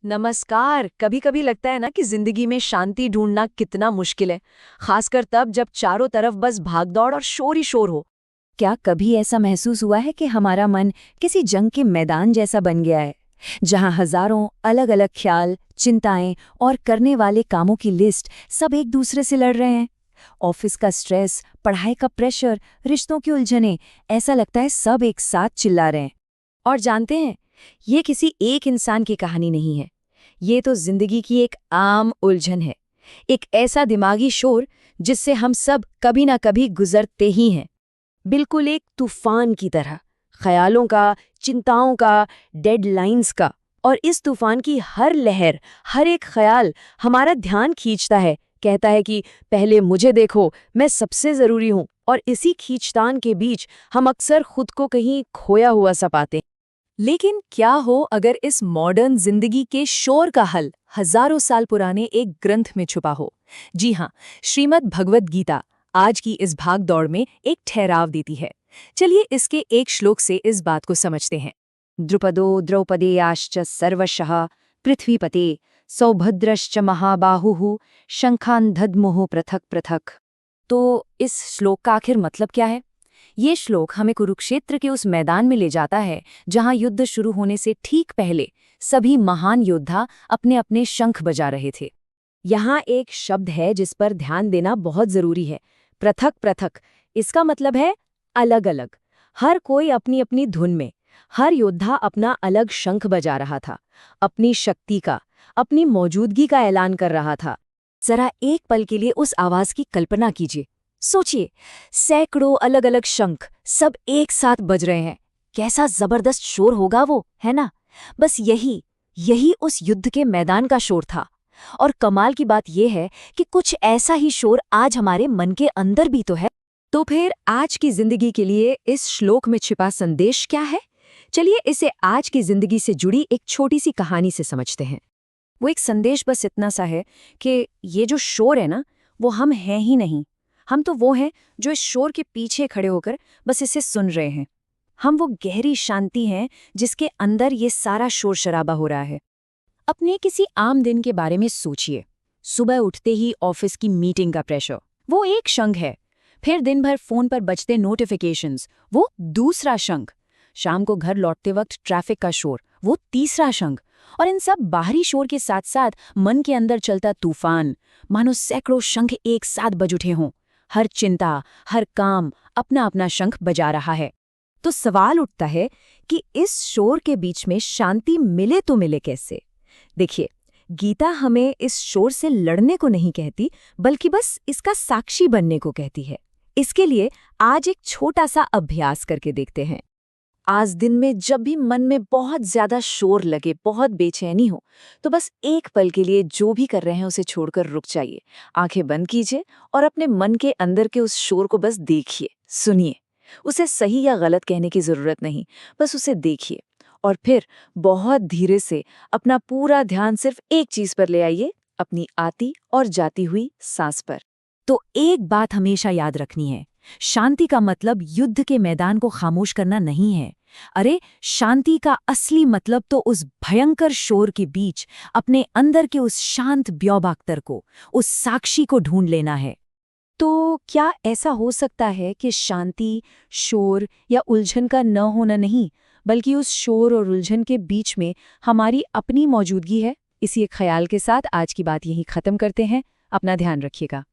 नमस्कार। कभी कभी लगता है ना कि जिंदगी में शांति ढूंढना कितना मुश्किल है, खासकर तब जब चारों तरफ बस भागदौड़ और शोर ही शोर हो। क्या कभी ऐसा महसूस हुआ है कि हमारा मन किसी जंग के मैदान जैसा बन गया है, जहां हजारों अलग अलग ख्याल, चिंताएं और करने वाले कामों की लिस्ट सब एक दूसरे से लड़ रहे हैं? ऑफिस का स्ट्रेस, पढ़ाई का प्रेशर, रिश्तों की उलझनें, ऐसा लगता है सब एक साथ चिल्ला रहे हैं। और जानते हैं, ये किसी एक इंसान की कहानी नहीं है। ये तो जिंदगी की एक आम उलझन है, एक ऐसा दिमागी शोर जिससे हम सब कभी ना कभी गुजरते ही हैं। बिल्कुल एक तूफान की तरह, ख्यालों का, चिंताओं का, डेडलाइंस का। और इस तूफान की हर लहर, हर एक ख्याल हमारा ध्यान खींचता है, कहता है कि पहले मुझे देखो, मैं सबसे जरूरी हूं। और इसी खींचतान के बीच हम अक्सर खुद को कहीं खोया हुआ सा पाते हैं। लेकिन क्या हो अगर इस मॉडर्न जिंदगी के शोर का हल हजारों साल पुराने एक ग्रंथ में छुपा हो? जी हाँ, श्रीमद् भगवद गीता आज की इस भाग दौड़ में एक ठहराव देती है। चलिए इसके एक श्लोक से इस बात को समझते हैं। द्रुपदो द्रौपदेयाश्च सर्वशः पृथ्वीपते सौभद्रश्च महाबाहुः शंखान दद्मुः पृथक पृथक। तो इस श्लोक का आखिर मतलब क्या है? ये श्लोक हमें कुरुक्षेत्र के उस मैदान में ले जाता है जहां युद्ध शुरू होने से ठीक पहले सभी महान योद्धा अपने अपने शंख बजा रहे थे। यहाँ एक शब्द है जिस पर ध्यान देना बहुत जरूरी है, पृथक पृथक। इसका मतलब है अलग अलग। हर कोई अपनी अपनी धुन में, हर योद्धा अपना अलग शंख बजा रहा था, अपनी शक्ति का, अपनी मौजूदगी का ऐलान कर रहा था। जरा एक पल के लिए उस आवाज की कल्पना कीजिए। सोचिए, सैकड़ों अलग अलग शंख सब एक साथ बज रहे हैं। कैसा जबरदस्त शोर होगा वो, है ना? बस यही यही उस युद्ध के मैदान का शोर था। और कमाल की बात यह है कि कुछ ऐसा ही शोर आज हमारे मन के अंदर भी तो है। तो फिर आज की जिंदगी के लिए इस श्लोक में छिपा संदेश क्या है? चलिए इसे आज की जिंदगी से जुड़ी एक छोटी सी कहानी से समझते हैं। वो एक संदेश बस इतना सा है कि ये जो शोर है ना, वो हम हैं ही नहीं। हम तो वो हैं जो इस शोर के पीछे खड़े होकर बस इसे सुन रहे हैं। हम वो गहरी शांति हैं जिसके अंदर ये सारा शोर शराबा हो रहा है। अपने किसी आम दिन के बारे में सोचिए। सुबह उठते ही ऑफिस की मीटिंग का प्रेशर, वो एक शंख है। फिर दिन भर फोन पर बजते नोटिफिकेशंस, वो दूसरा शंख। शाम को घर लौटते वक्त ट्रैफिक का शोर, वो तीसरा शंख। और इन सब बाहरी शोर के साथ साथ मन के अंदर चलता तूफान, मानो सैकड़ों शंख एक साथ बज उठे हों। हर चिंता, हर काम अपना अपना शंख बजा रहा है। तो सवाल उठता है कि इस शोर के बीच में शांति मिले तो मिले कैसे? देखिए, गीता हमें इस शोर से लड़ने को नहीं कहती, बल्कि बस इसका साक्षी बनने को कहती है। इसके लिए आज एक छोटा सा अभ्यास करके देखते हैं। आज दिन में जब भी मन में बहुत ज्यादा शोर लगे, बहुत बेचैनी हो, तो बस एक पल के लिए जो भी कर रहे हैं उसे छोड़कर रुक जाइए। आंखें बंद कीजिए और अपने मन के अंदर के उस शोर को बस देखिए, सुनिए। उसे सही या गलत कहने की जरूरत नहीं, बस उसे देखिए। और फिर बहुत धीरे से अपना पूरा ध्यान सिर्फ एक चीज पर ले आइए, अपनी आती और जाती हुई सांस पर। तो एक बात हमेशा याद रखनी है, शांति का मतलब युद्ध के मैदान को खामोश करना नहीं है। अरे, शांति का असली मतलब तो उस भयंकर शोर के बीच अपने अंदर के उस शांत ब्योबाक्तर को, उस साक्षी को ढूंढ लेना है। तो क्या ऐसा हो सकता है कि शांति शोर या उलझन का न होना नहीं, बल्कि उस शोर और उलझन के बीच में हमारी अपनी मौजूदगी है? इसी एक ख्याल के साथ आज की बात यहीं खत्म करते हैं। अपना ध्यान रखिएगा।